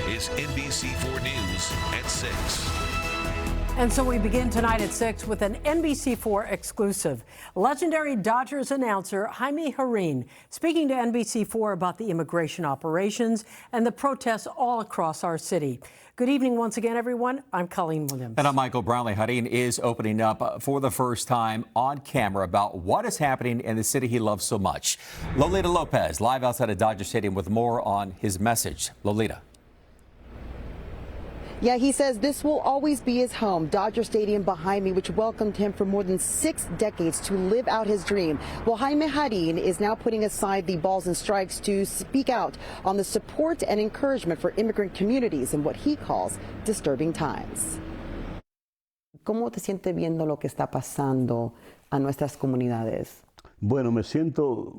is NBC4 News at 6. And so we begin tonight at 6 with an NBC4 exclusive. Legendary Dodgers announcer Jaime Jarrin speaking to NBC4 about the immigration operations and the protests all across our city. Good evening once again, everyone. I'm Colleen Williams. And I'm Michael Brownlee. Jarrin is opening up for the first time on camera about what is happening in the city he loves so much. Lolita Lopez, live outside of Dodger Stadium with more on his message. Lolita. Yeah, he says this will always be his home, Dodger Stadium behind me, which welcomed him for more than 6 decades to live out his dream. Well, Jaime Jarrin is now putting aside the balls and strikes to speak out on the support and encouragement for immigrant communities in what he calls disturbing times. ¿Cómo te sientes viendo lo que está pasando a nuestras comunidades? Bueno, me siento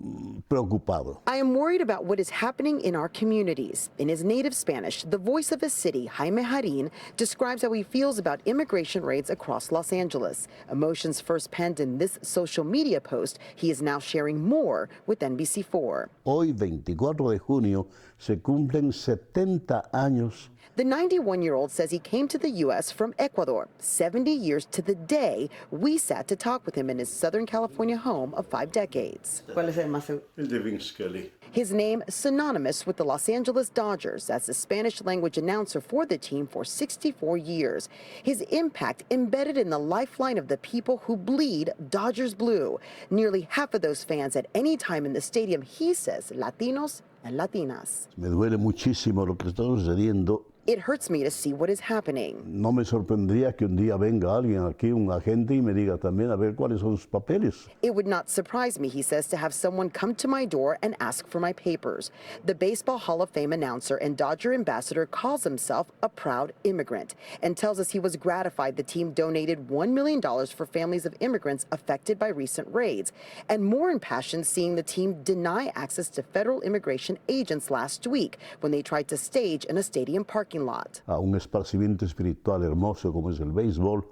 preocupado. I am worried about what is happening in our communities. In his native Spanish, the voice of his city, Jaime Jarrin, describes how he feels about immigration raids across Los Angeles. Emotions first penned in this social media post, he is now sharing more with NBC4. Hoy, 24 de junio, se cumplen 70 años. The 91-year-old says he came to the U.S. from Ecuador. 70 years to the day we sat to talk with him in his Southern California home of 5 decades. El de Vince Kelly. His name synonymous with the Los Angeles Dodgers as the Spanish-language announcer for the team for 64 years. His impact embedded in the lifeline of the people who bleed Dodgers blue. Nearly half of those fans at any time in the stadium, he says, Latinos and Latinas. Me duele muchísimo lo que está sucediendo. It hurts me to see what is happening. No me sorprendría que un día venga alguien aquí, un agente, y me diga también a ver cuáles son sus papeles. It would not surprise me, he says, to have someone come to my door and ask for my papers. The Baseball Hall of Fame announcer and Dodger ambassador calls himself a proud immigrant and tells us he was gratified the team donated $1 million for families of immigrants affected by recent raids, and more impassioned seeing the team deny access to federal immigration agents last week when they tried to stage in a stadium parking lot. A un esparcimiento espiritual hermoso como es el béisbol,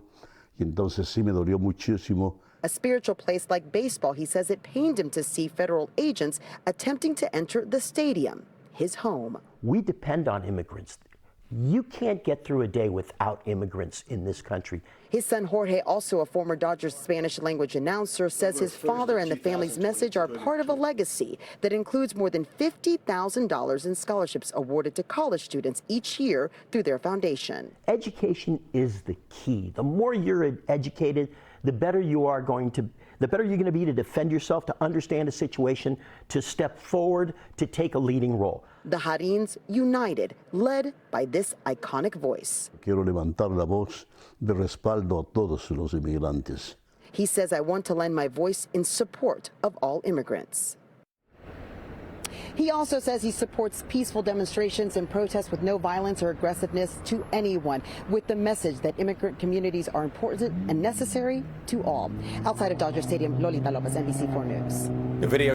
y entonces sí me dolió muchísimo. A spiritual place like baseball, he says it pained him to see federal agents attempting to enter the stadium, his home. We depend on immigrants. You can't get through a day without immigrants in this country. His son Jorge, also a former Dodgers Spanish-language announcer, says his father and the family's message are part of a legacy that includes more than $50,000 in scholarships awarded to college students each year through their foundation. Education is the key. The more you're educated, the better you're going to be to defend yourself, to understand a situation, to step forward, to take a leading role. The Jarrins united, led by this iconic voice. Quiero levantar la voz de respaldo a todos los inmigrantes. He says, I want to lend my voice in support of all immigrants. He also says he supports peaceful demonstrations and protests with no violence or aggressiveness to anyone, with the message that immigrant communities are important and necessary to all. Outside of Dodger Stadium, Lolita Lopez, NBC4 News. The video